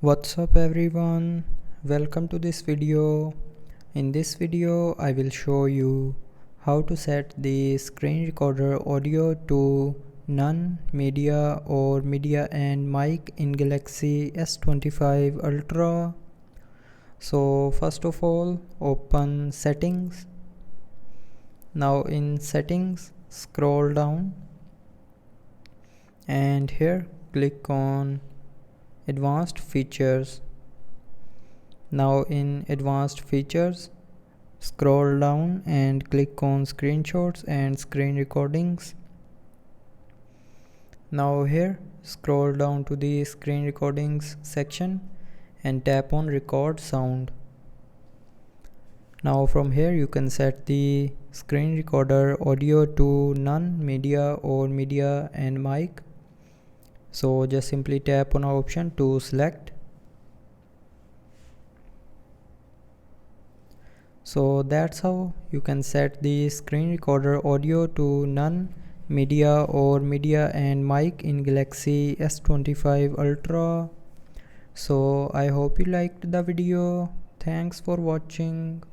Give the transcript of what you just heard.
What's up everyone, welcome to this video. In this video I will show you how to set the screen recorder audio to none, media or media and mic in Galaxy S25 Ultra. So first of all, open settings. Now in settings, scroll down and here click on advanced features. Now in advanced features, scroll down and click on screenshots and screen recordings. Now here scroll down to the screen recordings section and tap on record sound. Now from here you can set the screen recorder audio to none, media or media and mic. So just simply tap on our option to select. So that's how you can set the screen recorder audio to none, media or media and mic in Galaxy S25 Ultra. So I hope you liked the video. Thanks for watching.